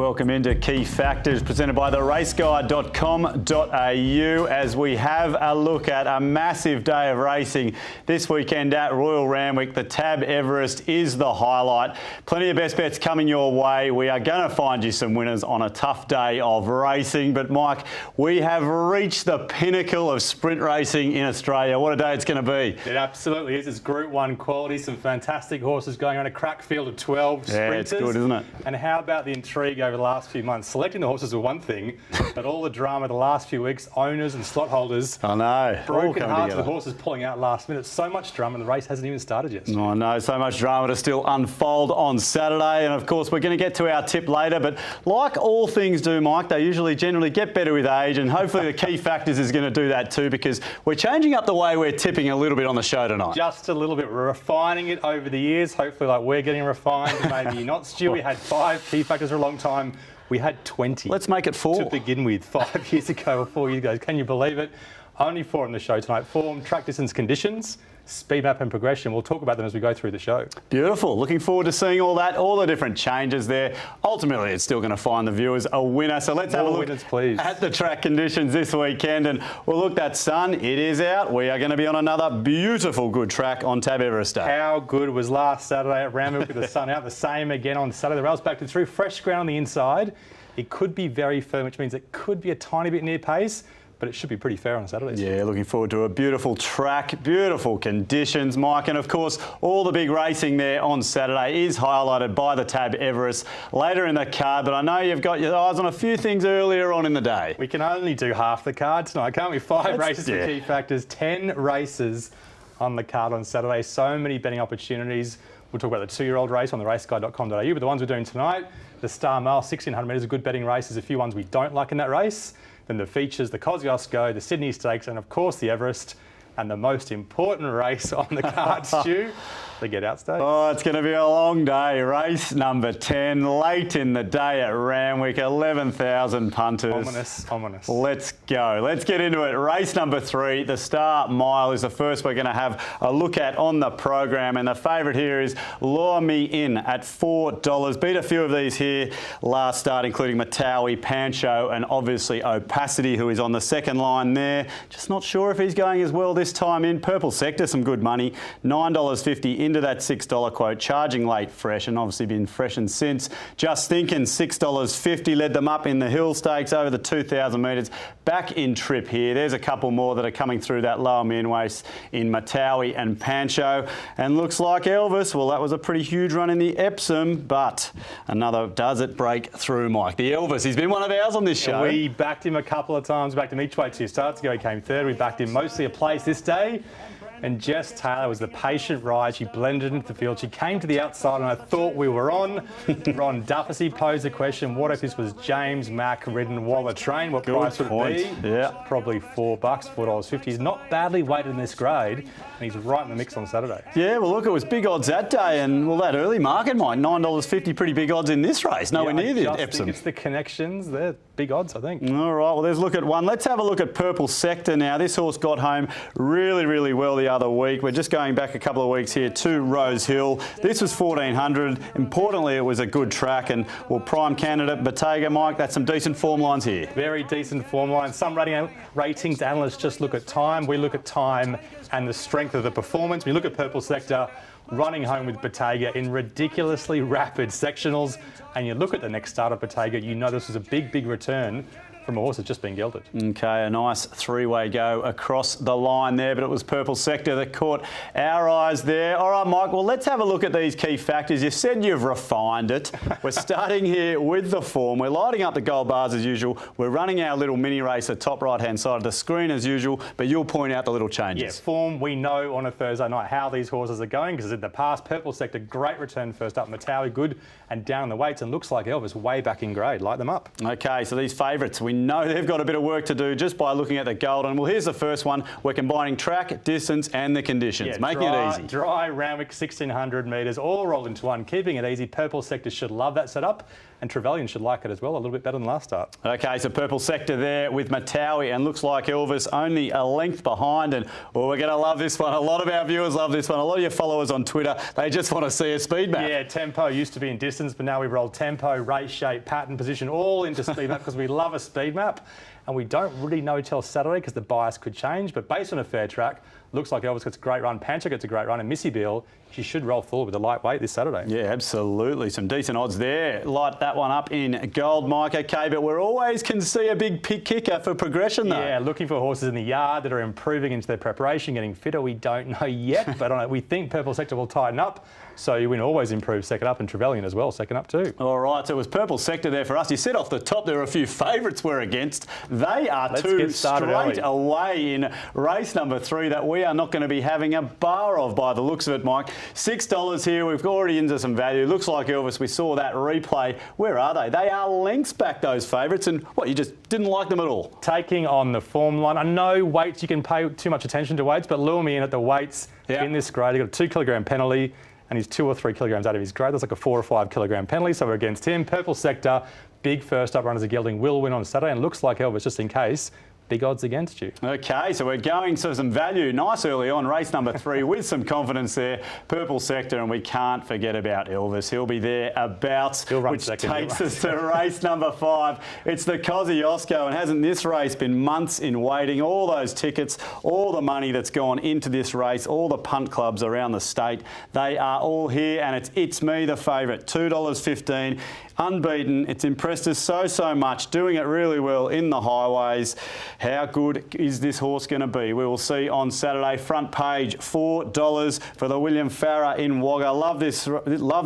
Welcome into Key Factors, presented by theraceguide.com.au, as we have a look at a massive day of racing this weekend at Royal Randwick. The TAB Everest is the highlight. Plenty of best bets coming your way. We are going to find you some winners on a tough day of racing. But Mike, we have reached the pinnacle of sprint racing in Australia. What a day it's going to be. It absolutely is. It's Group 1 quality, some fantastic horses going on, a crack field of 12 sprinters. Yeah, it's good, isn't it? And how about the intrigue over the last few months? Selecting the horses was one thing, but all the drama the last few weeks, owners and slot holders. I know. Broken hearts with the horses pulling out last minute. So much drama and the race hasn't even started yet. I know, so much drama to still unfold on Saturday. And of course, we're going to get to our tip later. But like all things do, Mike, they generally get better with age. And hopefully the Key Factors is going to do that too, because we're changing up the way we're tipping a little bit on the show tonight. Just a little bit. We're refining it over the years. Hopefully, like we're getting refined. Maybe not, Stu. We had 5 Key Factors for a long time. We had 20. Let's make it 4. To begin with, 5 years ago or 4 years ago. Can you believe it? Only 4 on the show tonight. Form, track distance, conditions, speed map and progression. We'll talk about them as we go through the show. Beautiful. Looking forward to seeing all that, all the different changes there. Ultimately, it's still going to find the viewers a winner. So let's have a look winners, please, at the track conditions this weekend. And well, look, that sun, it is out. We are going to be on another beautiful, good track on TAB Everest Day. How good was last Saturday at Randwick with the sun out? The same again on Saturday. The rails back to through. Fresh ground on the inside. It could be very firm, which means it could be a tiny bit near pace, but it should be pretty fair on Saturday. Yeah, looking forward to a beautiful track, beautiful conditions, Mike. And of course, all the big racing there on Saturday is highlighted by the TAB Everest later in the card. But I know you've got your eyes on a few things earlier on in the day. We can only do half the card tonight, can't we? 5 races for Key Factors, 10 races on the card on Saturday. So many betting opportunities. We'll talk about the 2-year-old race on theraceguide.com.au, but the ones we're doing tonight, the Star Mile, 1600 metres, a good betting race. There's a few ones we don't like in that race. Then the features, the KOSCIUSZKO, the Sydney Stakes, and of course the Everest. And the most important race on the card, Stu, the Get Out Stakes. Oh, it's going to be a long day. Race number 10, late in the day at Randwick, 11,000 punters. Ominous, ominous. Let's go. Let's get into it. Race number 3, the Star Mile, is the first we're going to have a look at on the program. And the favourite here is Lure Me In at $4. Beat a few of these here last start, including Matawi, Pancho, and obviously Opacity, who is on the second line there. Just not sure if he's going as well this time in. Purple Sector, some good money. $9.50 into that $6 quote. Charging late fresh, and obviously been freshened since. Just Thinking, $6.50 led them up in the Hill Stakes over the 2,000 metres. Back in trip here. There's a couple more that are coming through that lower main race in Matawi and Pancho. And looks like Elvis, well, that was a pretty huge run in the Epsom, but another, does it break through, Mike? The Elvis, he's been one of ours on this show. We backed him a couple of times, backed him each way 2 starts ago. He came third. We backed him mostly a place this day. And Jess Taylor was the patient ride. She blended into the field. She came to the outside and I thought we were on. Ron Dufficy posed the question, what if this was James Mack ridden Waller Train? What price would it be? Yeah. Probably $4, $4.50. He's not badly weighted in this grade, and he's right in the mix on Saturday. Yeah, well, look, it was big odds that day, and well, that early market, Mike, $9.50, pretty big odds in this race. Nowhere near the Epsom. It's the connections. They're big odds, I think. All right, well, there's a look at one. Let's have a look at Purple Sector now. This horse got home really, really well the other week. We're just going back a couple of weeks here to Rose Hill. This was 1,400. Importantly, it was a good track, and well, prime candidate Bottega, Mike, that's some decent form lines here. Very decent form lines. Some ratings analysts just look at time. We look at time and the strength of the performance. We look at Purple Sector running home with Bottega in ridiculously rapid sectionals, and you look at the next start of Bottega, you know this was a big, big return from a horse that's just been gelded. Okay, a nice 3-way go across the line there, but it was Purple Sector that caught our eyes there. All right, Mike, well, let's have a look at these key factors. You said you've refined it. We're starting here with the form. We're lighting up the gold bars as usual. We're running our little mini race at top right-hand side of the screen as usual, but you'll point out the little changes. Yes, form, we know on a Thursday night how these horses are going, because in the past, Purple Sector, great return first up. Matawi, good, and down the weights, and looks like Elvis way back in grade. Light them up. Okay, so these favourites, we know they've got a bit of work to do just by looking at the golden. Well, here's the first one. We're combining track, distance and the conditions, making it easy. Dry Randwick, 1,600 metres, all rolled into one, keeping it easy. Purple Sector should love that setup. and Trevelyan should like it as well, a little bit better than last start. Okay, so purple sector there with Matawi, and looks like Elvis only a length behind, and we're going to love this one. A lot of our viewers love this one. A lot of your followers on Twitter, they just want to see a speed map. Yeah, tempo used to be in distance, but now we've rolled tempo, race shape, pattern, position, all into speed map because we love a speed map. And we don't really know till Saturday because the bias could change, but based on a fair track, looks like Elvis gets a great run, Pancho gets a great run, and Missy Beale, she should roll forward with a lightweight this Saturday. Yeah, absolutely. Some decent odds there. Light that one up in gold, Mike. Okay, but we're always can see a big pick kicker for progression, though. Yeah, looking for horses in the yard that are improving into their preparation, getting fitter. We don't know yet, but we think purple sector will tighten up. So you win always improve second up, and Trevelyan as well, second up too. All right, so it was purple sector there for us. You said off the top there were a few favourites we're against. They are two straight away in race number 3 that we are not going to be having a bar of by the looks of it, Mike. $6 here. We've already into some value. Looks like, Elvis, we saw that replay. Where are they? They are lengths back, those favourites, and what, you just didn't like them at all? Taking on the form line. I know weights, you can pay too much attention to weights, but lure me in at the weights in this grade. You've got a 2 kilogram penalty, and he's 2 or 3 kilograms out of his grade. That's like a 4 or 5 kilogram penalty, so we're against him. Purple sector, big first up runners of gelding will win on Saturday, and looks like, Elvis, just in case, big odds against you. Okay, so we're going to some value nice early on, race number 3 with some confidence there. Purple sector, and we can't forget about Elvis. He'll be there about, which takes us to race number 5. It's the KOSCIUSZKO, and hasn't this race been months in waiting? All those tickets, all the money that's gone into this race, all the punt clubs around the state, they are all here, and it's me, the favourite, $2.15. Unbeaten. It's impressed us so much, doing it really well in the highways. How good is this horse going to be? We will see on Saturday. Front page, $4 for the William Farrer in Wagga. Loved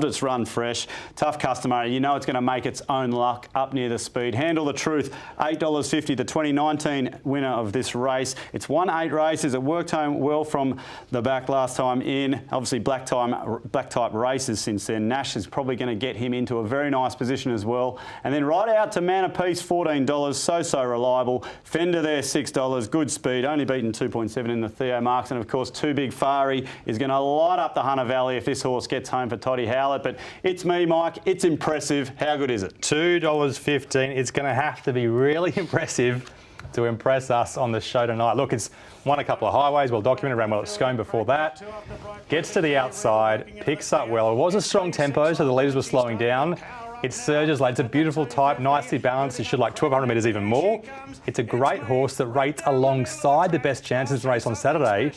its run fresh. Tough customer. You know it's going to make its own luck up near the speed. Handle the Truth, $8.50. The 2019 winner of this race. It's won 8 races. It worked home well from the back last time in. Obviously black type races since then. Nash is probably going to get him into a very nice position as well. And then right out to Man Apiece, $14, so reliable. Fender there, $6, good speed, only beaten 2.7 in the Theo Marks, and of course Too Big Fari is going to light up the Hunter Valley if this horse gets home for Toddy Howlett. But it's me, Mike, it's impressive. How good is it? $2.15. It's going to have to be really impressive to impress us on the show tonight. Look, it's won a couple of highways, well documented, ran well at Scone before that. Gets to the outside, picks up well. It was a strong tempo, so the leaders were slowing down. It surges late. It's a beautiful type, nicely balanced. It should like 1,200 metres even more. It's a great horse that rates alongside the best chances in the race on Saturday,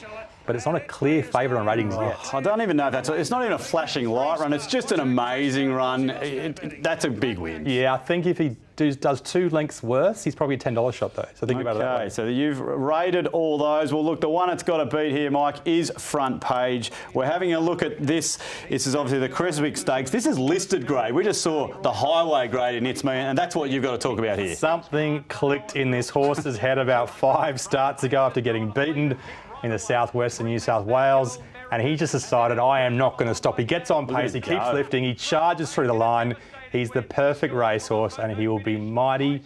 but it's not a clear favourite on ratings yet. I don't even know if it's not even a flashing light run. It's just an amazing run. That's a big win. Yeah, I think if he does 2 lengths worse, he's probably a $10 shot though. So think about it that way. Okay, so you've rated all those. Well, look, the one it's got to beat here, Mike, is Front Page. We're having a look at this. This is obviously the Creswick Stakes. This is listed grade. We just saw the highway grade in It's Me, and that's what you've got to talk about here. Something clicked in this horse's head about 5 starts ago after getting beaten in the southwest of New South Wales, and he just decided, I am not going to stop. He gets on pace, he keeps lifting, he charges through the line. He's the perfect racehorse, and he will be mighty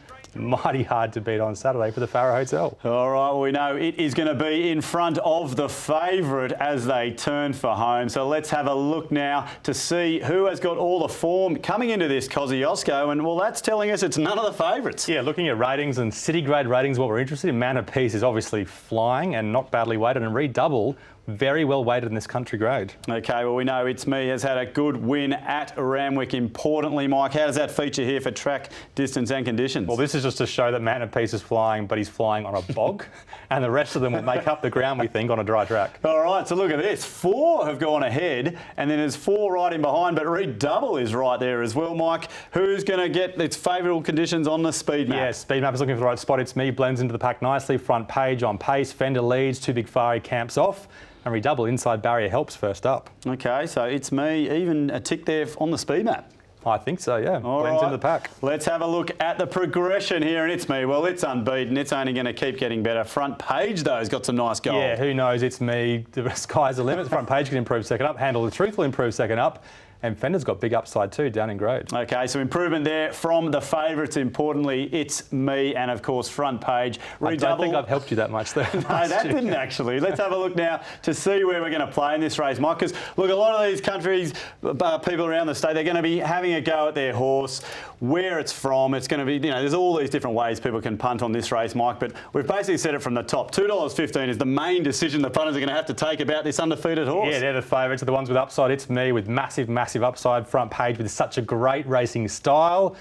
hard to beat on Saturday for the Farrer Hotel. All right, well, we know it is going to be in front of the favourite as they turn for home. So let's have a look now to see who has got all the form coming into this KOSCIUSZKO, and well, that's telling us it's none of the favourites. Yeah, looking at ratings and city grade ratings, what we're interested in. Man Apiece is obviously flying and not badly weighted, and Redouble very well weighted in this country grade. Okay, well, we know It's Me has had a good win at Randwick. Importantly, Mike, how does that feature here for track, distance and conditions? Well, this is just to show that Man Apiece is flying, but he's flying on a bog, and the rest of them will make up the ground, we think, on a dry track. All right, so look at this. 4 have gone ahead, and then there's 4 right in behind, but Redouble is right there as well, Mike. Who's going to get its favourable conditions on the speed map? Yeah, speed map is looking for the right spot. It's Me blends into the pack nicely. Front Page on pace. Fender leads. Too Big Fari camps off. And Redouble inside barrier helps first up. Okay, so It's Me, even a tick there on the speed map. I think so, yeah. Blends into the pack. Let's have a look at the progression here, and It's Me. Well, it's unbeaten. It's only going to keep getting better. Front Page, though, has got some nice gold. Yeah, who knows? It's Me. The sky's the limit. Front Page can improve second up. Handle the Truth will improve second up. And Fender's got big upside too, down in grade. Okay, so improvement there from the favourites. Importantly, It's Me, and of course Front Page. I don't think I've helped you that much there. No, that didn't actually. Let's have a look now to see where we're going to play in this race, Mike. Because look, a lot of these countries, people around the state, they're going to be having a go at their horse, where it's from. It's going to be, you know, there's all these different ways people can punt on this race, Mike. But we've basically said it from the top. $2.15 is the main decision the punters are going to have to take about this undefeated horse. Yeah, they're the favourites. Are the ones with upside. It's Me with massive, massive upside. Front Page with such a great racing style.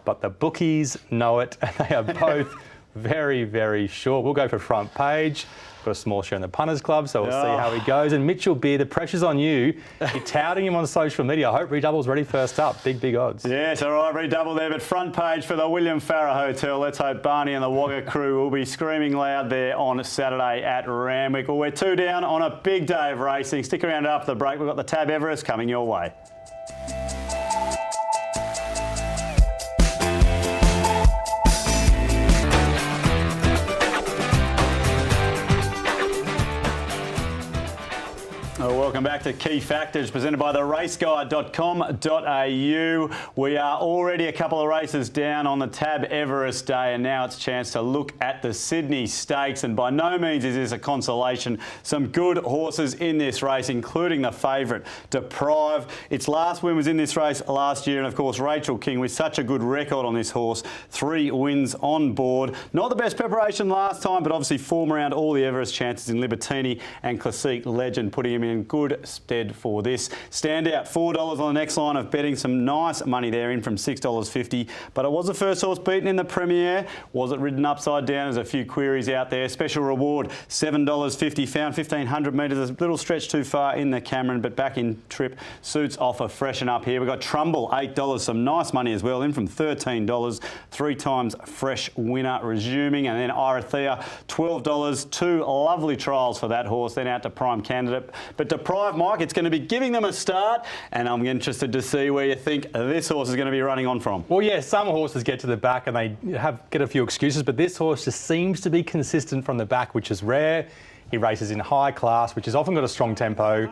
But the bookies know it, and they are both very, very short. We'll go for Front Page. Got a small share in the Punters Club, so we'll see how he goes. And Mitchell Beer, the pressure's on you. You're touting him on social media. I hope Redouble's ready first up. Big, big odds. Yes, all right, Redouble there. But Front Page for the William Farrer Hotel. Let's hope Barney and the Wagga crew will be screaming loud there on Saturday at Randwick. Well, we're 2 down on a big day of racing. Stick around after the break. We've got the TAB Everest coming your way. Welcome back to Key Factors, presented by the raceguide.com.au. We are already a couple of races down on the TAB Everest day, and now it's a chance to look at the Sydney Stakes. And by no means is this a consolation. Some good horses in this race, including the favourite, Deprive. Its last win was in this race last year, and of course Rachel King with such a good record on this horse. 3 wins on board. Not the best preparation last time, but obviously form around all the Everest chances in Libertini and Classique Legend, putting him in good stead for this. Standout $4 on the next line of betting. Some nice money there in from $6.50. But it was the first horse beaten in the Premier. Was it ridden upside down? There's a few queries out there. Special reward $7.50. Found 1,500 metres. A little stretch too far in the Cameron, but back in trip. Suits offer freshen up here. We've got Trumbull $8. Some nice money as well in from $13. 3 times fresh winner resuming. And then Irathea $12. 2 lovely trials for that horse. Then out to Prime Candidate. But Deprive, Mike, it's going to be giving them a start, and I'm interested to see where you think this horse is going to be running on from. Well, yeah, some horses get to the back and they get a few excuses, but this horse just seems to be consistent from the back, which is rare. He races in high class, which has often got a strong tempo.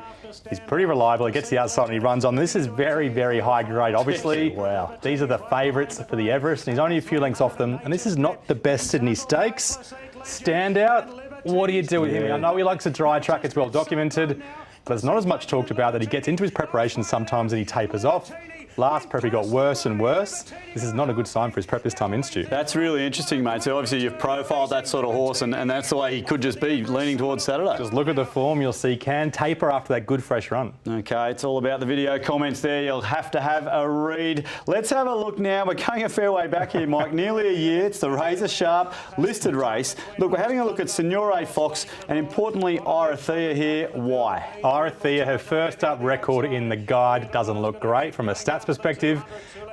He's pretty reliable. He gets the outside and he runs on. This is very, very high grade, obviously. Wow. These are the favourites for the Everest, and he's only a few lengths off them. And this is not the best Sydney Stakes. Standout. What do you do with him? I know he likes a dry track. It's well documented. But there's not as much talked about that he gets into his preparation sometimes and he tapers off. Last prep he got worse and worse. This is not a good sign for his prep this time in, Stu. That's really interesting, mate. So obviously you've profiled that sort of horse, and that's the way he could just be leaning towards Saturday. Just look at the form, you'll see can taper after that good fresh run. Okay, it's all about the video comments there. You'll have to have a read. Let's have a look now. We're going a fair way back here, Mike. Nearly a year. It's the Razor Sharp listed race. Look, we're having a look at Signore Fox and importantly Irathea here. Why? Irathea, her first up record in the guide doesn't look great from a stats perspective,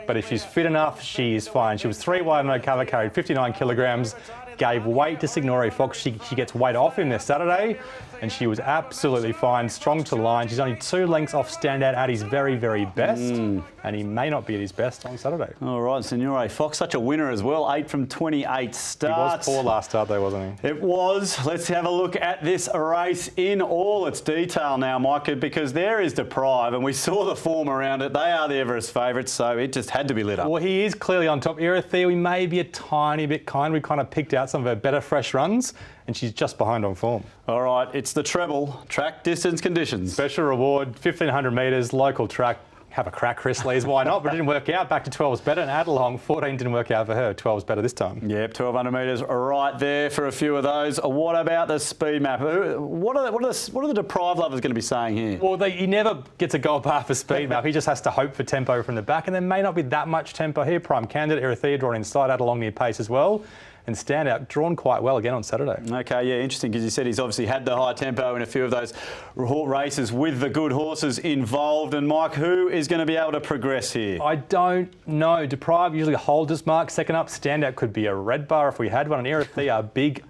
but if she's fit enough, she is fine. She was 3 wide, no cover, carried 59 kilograms, gave weight to Signore Fox. She gets weight off him this Saturday, and she was absolutely fine, strong to line. She's only 2 lengths off Standout at his very, very best, and he may not be at his best on Saturday. All right, Signore Fox, such a winner as well, 8 from 28 starts. He was poor last start though, wasn't he? It was. Let's have a look at this race in all its detail now, Mike, because there is Deprive, and we saw the form around it. They are the Everest favourites, so it just had to be lit up. Well, he is clearly on top. Irathea, we may be a tiny bit kind. We kind of picked out some of her better fresh runs, and she's just behind on form. All right, it's the treble, track distance conditions. Special reward, 1,500 metres, local track. Have a crack, Chris Lees, why not? But it didn't work out. Back to 12's better. And Adelong, 14 didn't work out for her. 12's better this time. Yep, 1,200 metres right there for a few of those. What about the speed map? What are the Deprive lovers going to be saying here? Well, he never gets a gold bar for speed map. He just has to hope for tempo from the back. And there may not be that much tempo here. Prime Candidate, Irathea drawn inside, Adelong near pace as well. And Standout drawn quite well again on Saturday. Okay, yeah, interesting, because you said he's obviously had the high tempo in a few of those races with the good horses involved. And Mike, who is going to be able to progress here? I don't know. Deprive usually holds his mark. Second up, Standout could be a red bar if we had one. And Irathea, big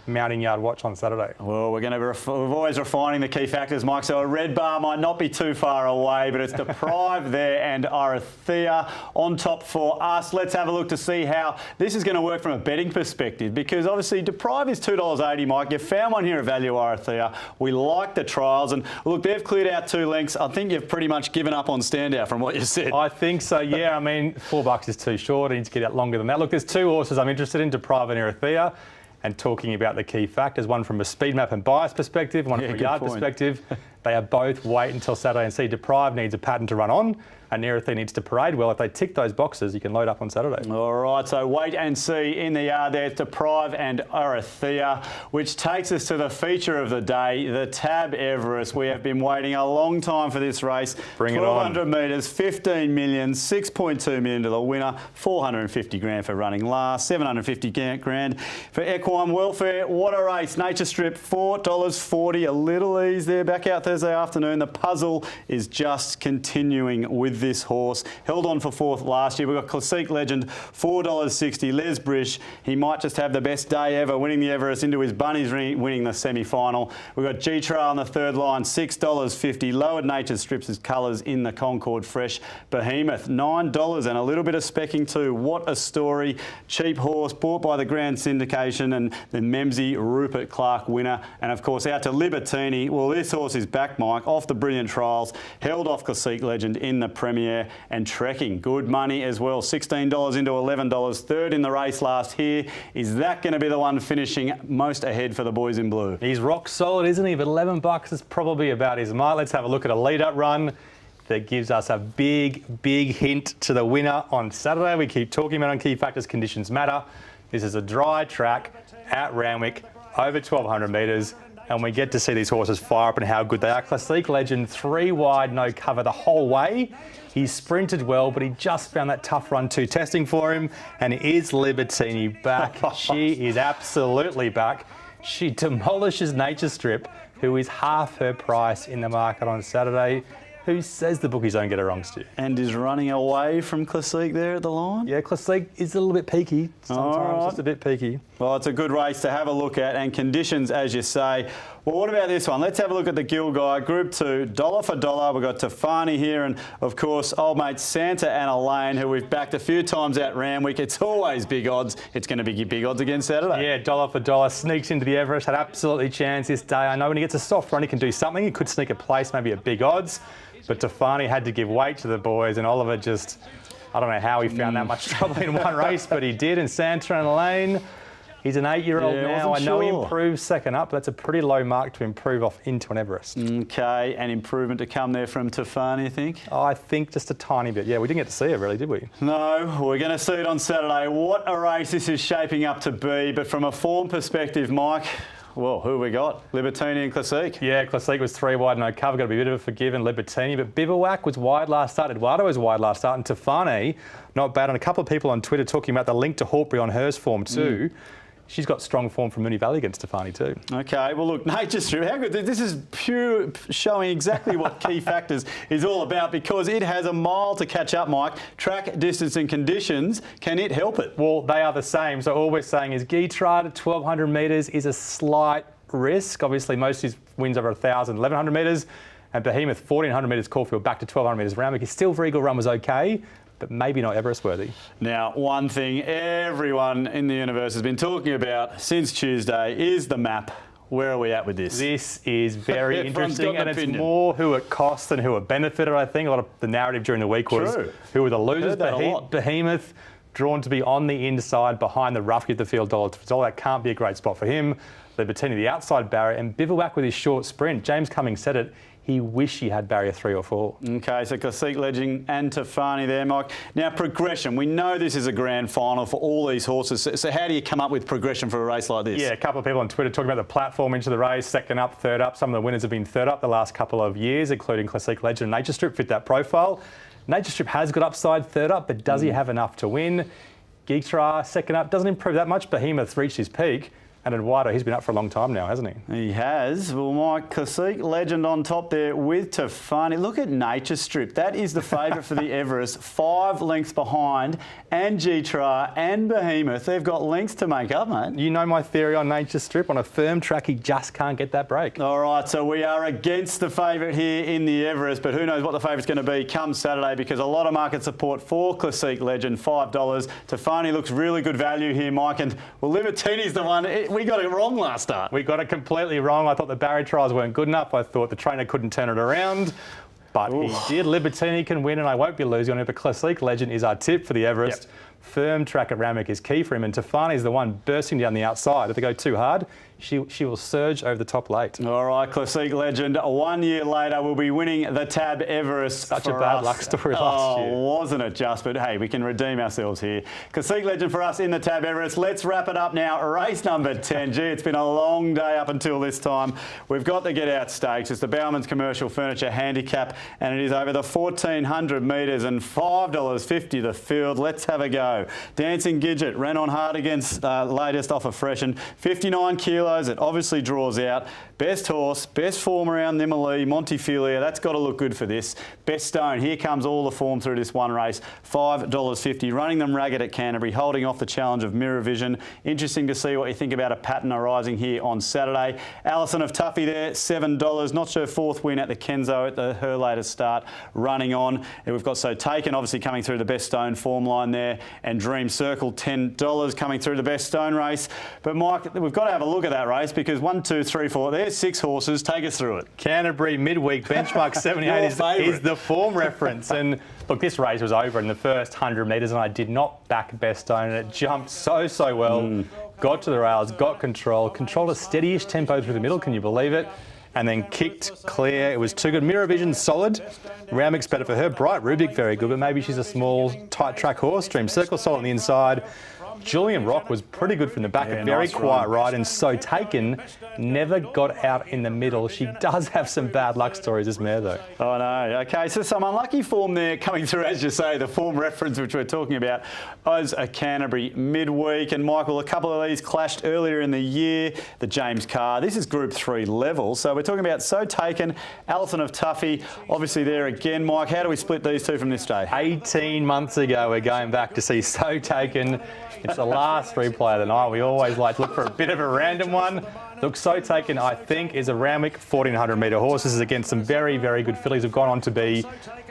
mounting yard watch on Saturday. Well, we're always refining the key factors, Mike. So a red bar might not be too far away, but it's Deprive there and Irathea on top for us. Let's have a look to see how this is going to work from a betting perspective, because obviously Deprive is $2.80, Mike. You found one here at Value Arathea. We like the trials, and look, they've cleared out 2 lengths. I think you've pretty much given up on Standout from what you said. I think so, yeah. I mean, $4 is too short. I need to get out longer than that. Look, there's 2 horses I'm interested in, Deprive and Arathea, and talking about the key factors, one from a speed map and bias perspective, one from a yard perspective. They are both wait until Saturday and see. Deprive needs a pattern to run on, and Arathea needs to parade well. If they tick those boxes, you can load up on Saturday. All right, so wait and see in the yard there. It's Deprive and Arathea, which takes us to the feature of the day, the TAB Everest. We have been waiting a long time for this race. Bring it on. 1,200 metres, 15 million, 6.2 million to the winner, 450 grand for running last, 750 grand for equine welfare. What a race. Nature Strip, $4.40, a little ease there back out Thursday afternoon. The puzzle is just continuing with this horse. Held on for 4th last year. We've got Classique Legend, $4.60. Les Brish, he might just have the best day ever, winning the Everest into his bunnies, winning the semi-final. We've got G-Trail on the 3rd line, $6.50. Lowered Nature Strips his colours in the Concord Fresh. Behemoth, $9 and a little bit of specking too. What a story. Cheap horse, bought by the Grand Syndication and the Memsey Rupert Clark winner. And of course out to Libertini. Well, this horse is back, Mike, off the brilliant trials. Held off Classique Legend in the Premier, and trekking. Good money as well. $16 into $11. Third in the race last here. Is that going to be the one finishing most ahead for the boys in blue? He's rock solid, isn't he? But $11 is probably about his mark. Let's have a look at a lead-up run that gives us a big hint to the winner on Saturday. We keep talking about on key factors, conditions matter. This is a dry track at Randwick, over 1,200 metres. And we get to see these horses fire up and how good they are. Classique Legend, 3 wide, no cover the whole way. He sprinted well, but he just found that tough run 2 testing for him. And is Libertini back? She is absolutely back. She demolishes Nature Strip, who is half her price in the market on Saturday. Who says the bookies don't get it wrong, Stu? And is running away from Classique there at the line? Yeah, Classique is a little bit peaky. Sometimes just a bit peaky. Well, it's a good race to have a look at, and conditions, as you say. Well, what about this one? Let's have a look at the Gill Guide. Group 2, dollar for dollar. We've got Tafani here, and of course, old mate Santa and Elaine, who we've backed a few times at Randwick. It's always big odds. It's going to be big odds again Saturday. Yeah, dollar for dollar. Sneaks into the Everest. Had absolutely chance this day. I know when he gets a soft run, he can do something. He could sneak a place, maybe at big odds. But Tafani had to give weight to the boys, and Oliver just, I don't know how he found that much trouble in one race, but he did. And Santa and Elaine, he's an 8-year-old now. I know he improved second up, but that's a pretty low mark to improve off into an Everest. Okay, and improvement to come there from Tafani, you think? Oh, I think just a tiny bit. Yeah, we didn't get to see it really, did we? No, we're going to see it on Saturday. What a race this is shaping up to be. But from a form perspective, Mike, well, who have we got? Libertini and Classique? Yeah, Classique was 3 wide, no cover. Got to be a bit of a forgiven Libertini. But Bivouac was wide last start. Eduardo was wide last start. And Tafani, not bad. And a couple of people on Twitter talking about the link to Hawkbury on hers form too. She's got strong form from Moonee Valley against Tafani too. Okay, well look, Nature Strip, how good. This is pure showing exactly what key factors is all about, because it has a mile to catch up, Mike. Track, distance and conditions, can it help it? Well, they are the same. So all we're saying is Guitrard at 1,200 metres is a slight risk. Obviously, most of his wins over 1,000, 1,100 metres. And Behemoth, 1,400 metres Caulfield back to 1,200 metres Randwick. His Silver Eagle run was okay, but maybe not Everest worthy. Now, one thing everyone in the universe has been talking about since Tuesday is the map. Where are we at with this? This is very interesting, and it's more who it cost than who it benefited, I think. A lot of the narrative during the week was who were the losers. Behemoth, drawn to be on the inside behind the rough, get the field dollar for dollar. That can't be a great spot for him. Libertini, the outside barrier, and Bivouac with his short sprint. James Cummings said it. He wished he had barrier 3 or 4. Okay, so Classique Legend and Tafani there, Mike. Now, progression. We know this is a grand final for all these horses. So how do you come up with progression for a race like this? Yeah, a couple of people on Twitter talking about the platform into the race, second up, third up. Some of the winners have been third up the last couple of years, including Classique Legend and Nature Strip, fit that profile. Nature Strip has got upside third up, but does he have enough to win? Geeksra, second up, doesn't improve that much. Behemoth reached his peak. And Eduardo, he's been up for a long time now, hasn't he? He has. Well, Mike, Classique Legend on top there with Tafani. Look at Nature Strip. That is the favourite for the Everest. 5 lengths behind. And G-Tra and Behemoth. They've got lengths to make up, mate. You know my theory on Nature Strip. On a firm track, he just can't get that break. All right, so we are against the favourite here in the Everest, but who knows what the favourite's going to be come Saturday, because a lot of market support for Classique Legend, $5. Tafani looks really good value here, Mike, and well, Libertini's the one. We got it wrong last start. We got it completely wrong. I thought the barrier trials weren't good enough. I thought the trainer couldn't turn it around. But he did. Libertini can win, and I won't be losing on it. But Classique Legend is our tip for the Everest. Yep. Firm track at RANDWICK is key for him, and Tafani's the one bursting down the outside. If they go too hard, she will surge over the top late. All right, Classique Legend, 1 year later, will be winning the TAB Everest. Such a bad luck story last year. Wasn't it just? But hey, we can redeem ourselves here. Classique Legend for us in the TAB Everest. Let's wrap it up now. Race number 10. Gee, it's been a long day up until this time. We've got the Get Out Stakes. It's the Bowman's Commercial Furniture Handicap, and it is over the 1,400 metres and $5.50 the field. Let's have a go. Dancing Gidget ran on hard against latest off a freshen. 59 kilos. It obviously draws out. Best horse, best form around Nimalee, Montefilia. That's got to look good for this. Best Stone. Here comes all the form through this one race. $5.50. Running them ragged at Canterbury, holding off the challenge of Mirror Vision. Interesting to see what you think about a pattern arising here on Saturday. Alison of Tuffy there, $7. Not sure 4th win at the Kenzo at her latest start, running on. And we've got So Taken obviously coming through the Best Stone form line there, and Dream Circle $10 coming through the Best Stone race. But Mike, we've got to have a look at that race, because 1, 2, 3, 4. There's 6 horses. Take us through it. Canterbury midweek benchmark 78 is the form reference. And look, this race was over in the first 100 metres, and I did not back Best Stone, and it jumped so well. Got to the rails, got controlled a steady-ish tempo through the middle. Can you believe it? And then kicked clear. It was too good. Mirror Vision solid. RANDWICK's better for her. Bright Rubik very good, but maybe she's a small, tight track horse. Dream Circle solid on the inside. Julian Rock was pretty good from the back, a very quiet ride, and So Taken never got out in the middle. She does have some bad luck stories, this mare, though. Oh, no. OK, so some unlucky form there coming through, as you say, the form reference which we're talking about was a Canterbury midweek. And, Michael, a couple of these clashed earlier in the year. The James Carr, this is Group 3 level. So we're talking about So Taken, Alison of Tuffy, obviously there again. Mike, how do we split these two from this day? 18 months ago, we're going back to see So Taken. It's the last replay of the night. We always like to look for a bit of a random one. Look, So Taken, I think, is a RANDWICK 1,400 metre horse. This is against some very, very good fillies who've gone on to be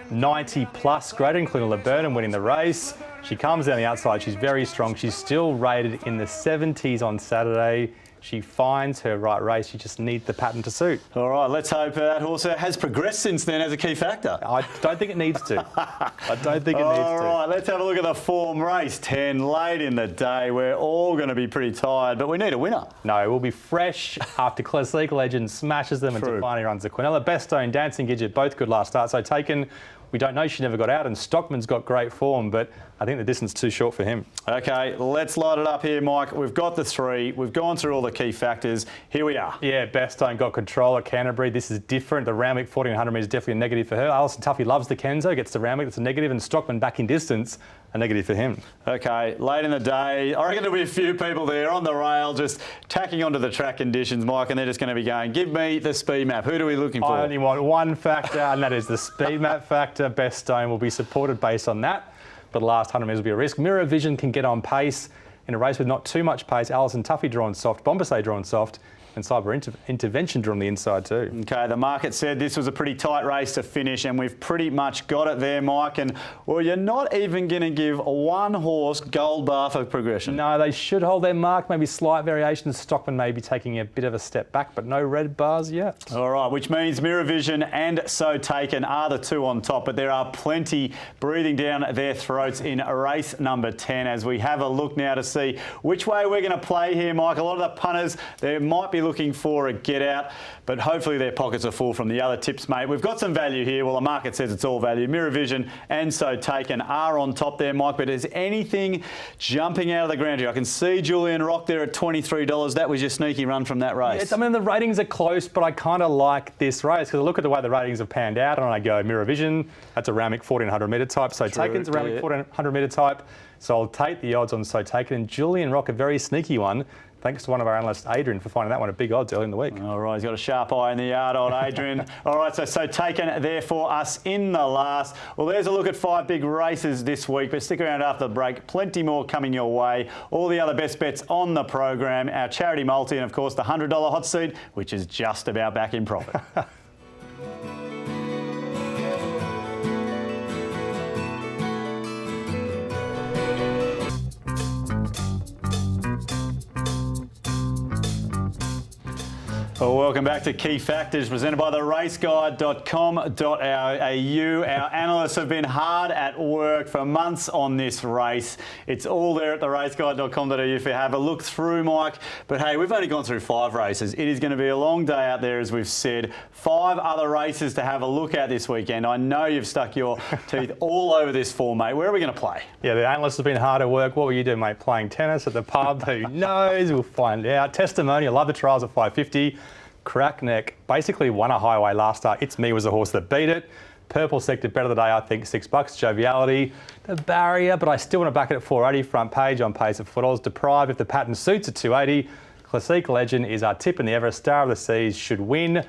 90 plus greater, including LeBurnham winning the race. She comes down the outside. She's very strong. She's still rated in the 70s on Saturday. She finds her right race. She just needs the pattern to suit. All right, let's hope that horse has progressed since then as a key factor. I don't think it needs to. I don't think it needs to. All right, let's have a look at the form. Race 10, late in the day. We're all going to be pretty tired, but we need a winner. No, we'll be fresh after Classique Legend smashes them and Tafani runs the Quinella. Best Stone, Dancing Gidget, both good last start. So Taken, we don't know, she never got out, and Stockman's got great form, but I think the distance is too short for him. OK, let's light it up here, Mike. We've got the 3. We've gone through all the key factors. Here we are. Yeah, Best Stone got control at Canterbury. This is different. The RANDWICK 1,400 metres is definitely a negative for her. Alison Tuffy loves the Kenzo, gets the RANDWICK, that's a negative, and Stockman back in distance, a negative for him. OK, late in the day, I reckon there'll be a few people there on the rail just tacking onto the track conditions, Mike, and they're just going to be going, give me the speed map. Who are we looking for? I only want one factor, and that is the speed map factor. Best Stone will be supported based on that, but the last 100 metres will be a risk. Mirror Vision can get on pace in a race with not too much pace. Alison Tuffy drawn soft, Bombassé drawn soft, and Cyber Intervention drawn the inside too. OK, the market said this was a pretty tight race to finish, and we've pretty much got it there, Mike. And, well, you're not even going to give one horse gold bar for progression. No, they should hold their mark, maybe slight variations. Stockman may be taking a bit of a step back, but no red bars yet. All right, which means Mirror Vision and So Taken are the 2 on top, but there are plenty breathing down their throats in race number 10 as we have a look now to see which way we're going to play here, Mike. A lot of the punters, they might be looking for a get out, but hopefully their pockets are full from the other tips, mate. We've got some value here. Well, the market says it's all value. Mirror Vision and So Taken are on top there, Mike, but is anything jumping out of the ground here? I can see Julian Rock there at $23. That was your sneaky run from that race. Yes, I mean, the ratings are close, but I kind of like this race because I look at the way the ratings have panned out and I go, Mirror Vision, that's a RANDWICK 1,400 metre type. So Taken's a RANDWICK 1,400 metre type. So I'll take the odds on So Taken. And Julian Rock, a very sneaky one, Thanks to one of our analysts, Adrian, for finding that one at big odds early in the week. All right, he's got a sharp eye in the yard, old Adrian. All right, so taken there for us in the last. Well, there's a look at 5 big races this week, but stick around after the break. Plenty more coming your way. All the other best bets on the program, our charity multi, and of course the $100 hot seat, which is just about back in profit. Well, welcome back to Key Factors, presented by the raceguide.com.au. Our analysts have been hard at work for months on this race. It's all there at the raceguide.com.au if you have a look through, Mike. But hey, we've only gone through 5 races. It is going to be a long day out there, as we've said. 5 other races to have a look at this weekend. I know you've stuck your teeth all over this form, mate. Where are we going to play? Yeah, the analysts have been hard at work. What will you do, mate? Playing tennis at the pub? Who knows? We'll find out. Testimonial, love the trials at 550. Crackneck basically won a highway last start. It's Me was the horse that beat it. Purple Sector, bet of the day, I think, $6. Joviality, the barrier, but I still want to back it at 480. Front page on pace at $4. Deprived, if the pattern suits, at 280. Classique Legend is our tip in the Everest. Star of the Seas should win.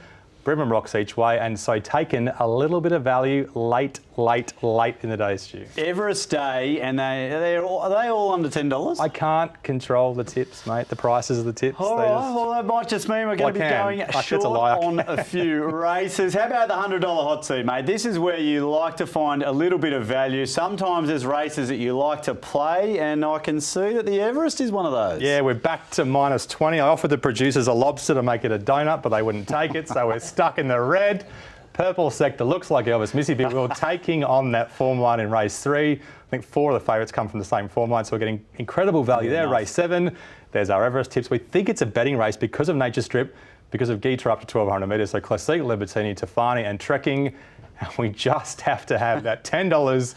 Brimham Rocks each way, and so taken a little bit of value late in the day, Stu. Everest Day, and are they all under $10? I can't control the tips, mate. The prices of the tips. All right, well, that might just mean we're going to be going short on a few races. How about the $100 hot seat, mate? This is where you like to find a little bit of value. Sometimes there's races that you like to play, and I can see that the Everest is one of those. Yeah, we're back to -20. I offered the producers a lobster to make it a donut, but they wouldn't take it, so we're stuck in the red. Purple Sector looks like Elvis Missy, but we're taking on that form line in race 3. I think 4 of the favourites come from the same form line, so we're getting incredible value there. Nice. Race 7, there's our Everest tips. We think it's a betting race because of Nature Strip, because of Gita up to 1,200 metres. So Classique, Libertini, Tofani and Trekking. And we just have to have that $10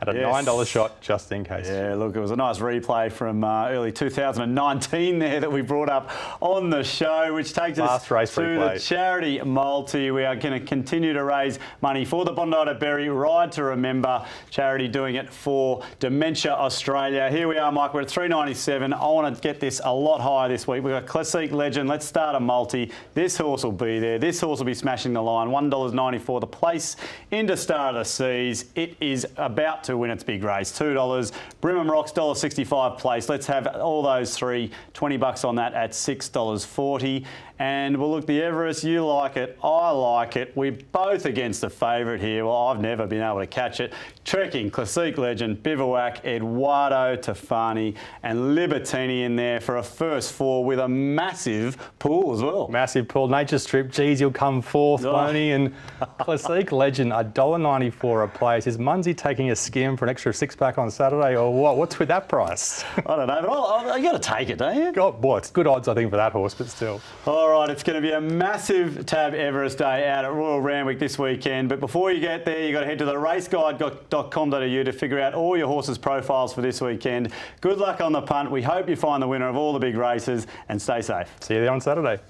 at a $9 shot, just in case. Yeah, look, it was a nice replay from early 2019 there that we brought up on the show, which takes us to the charity multi. We are going to continue to raise money for the Bondi to Berry Ride to Remember charity, doing it for Dementia Australia. Here we are, Mike. We're at $3.97. I want to get this a lot higher this week. We've got Classique Legend. Let's start a multi. This horse will be there. This horse will be smashing the line. $1.94 the place into Star of the Seas. It is about to win its big race. $2. Brimham Rocks, $1.65 place. Let's have all those 3, $20 on that at $6.40. And we'll look, the Everest, you like it, I like it. We're both against the favourite here. Well, I've never been able to catch it. Trekking, Classique Legend, Bivouac, Eduardo, Tofani and Libertini in there for a first 4 with a massive pool as well. Massive pool. Nature Strip, geez, you'll come fourth, Boney. And Classique Legend, $1.94 a place. Is Munsey taking a skim for an extra 6-pack on Saturday or what? What's with that price? I don't know, but you got to take it, don't you? Well, it's good odds, I think, for that horse, but still. All right, it's going to be a massive TAB Everest Day out at Royal Randwick this weekend. But before you get there, you've got to head to the raceguide.com.au to figure out all your horses' profiles for this weekend. Good luck on the punt. We hope you find the winner of all the big races and stay safe. See you there on Saturday.